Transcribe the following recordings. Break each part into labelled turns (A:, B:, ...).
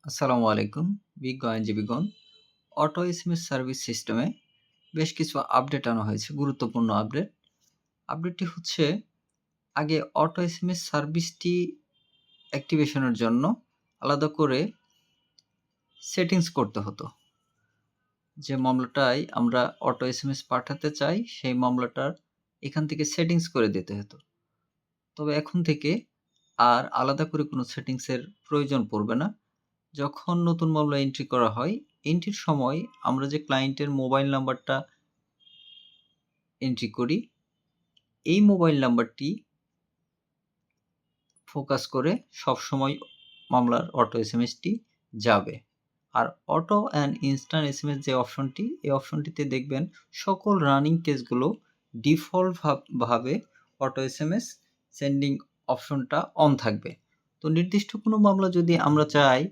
A: আসসালামু আলাইকুম বিজ্ঞ আইনজীবীগণ। অটো এসএমএস সার্ভিস সিস্টেমে বেশ কিছু আপডেট আনা হয়েছে, গুরুত্বপূর্ণ আপডেট। আপডেটটি হচ্ছে, আগে অটো এসএমএস সার্ভিসটি অ্যাক্টিভেশনের জন্য আলাদা করে সেটিংস করতে হতো। যে মামলাটায় আমরা অটো এসএমএস পাঠাতে চাই সেই মামলাটার এখান থেকে সেটিংস করে দিতে হতো। তবে এখন থেকে আর আলাদা করে কোনো সেটিংসের প্রয়োজন পড়বে না। যখন নতুন মামলা এন্ট্রি করা হয়, এন্ট্রির সময় আমরা যে ক্লায়েন্টের মোবাইল নাম্বারটা এন্ট্রি করি, এই মোবাইল নাম্বারটি ফোকাস করে সবসময় মামলার অটো এসএমএসটি যাবে। আর অটো অ্যান্ড ইনস্ট্যান্ট এসএমএস যে অপশনটি, এই অপশনটিতে দেখবেন সকল রানিং কেসগুলো ডিফল্ট ভাবে অটো এসএমএস সেন্ডিং অপশনটা অন থাকবে। তো নির্দিষ্ট কোনো মামলা যদি আমরা চাই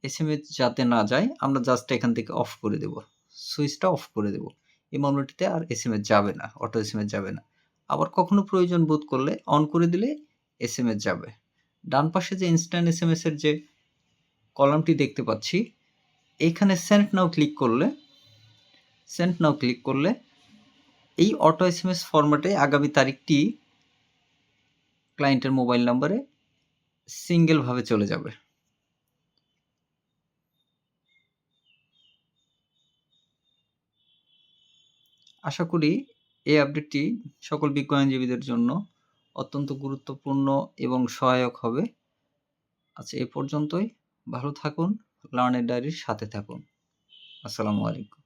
A: এসএমএস যাতে না যায়, আমরা জাস্ট এখান থেকে অফ করে দেব, সুইচটা অফ করে দেব। এই মামলাটিতে আর এসএমএস যাবে না, অটো এসএমএস যাবে না। আবার কখনো প্রয়োজন বোধ করলে অন করে দিলে এসএমএস যাবে। ডান পাশে যে ইনস্ট্যান্ট এসএমএস এর যে কলামটি দেখতে পাচ্ছি, এইখানে সেন্ড নাও ক্লিক করলে এই অটো এসএমএস ফরম্যাটে আগামী তারিখটি ক্লায়েন্টের মোবাইল নাম্বারে সিঙ্গেল ভাবে চলে যাবে। আশা করি এই আপডেটটি সকল বিজ্ঞ আইনজীবীদের জন্য অত্যন্ত গুরুত্বপূর্ণ এবং সহায়ক হবে। আচ্ছা, এ পর্যন্তই। ভালো থাকুন, লার্নের ডায়েরির সাথে থাকুন। আসসালামু আলাইকুম।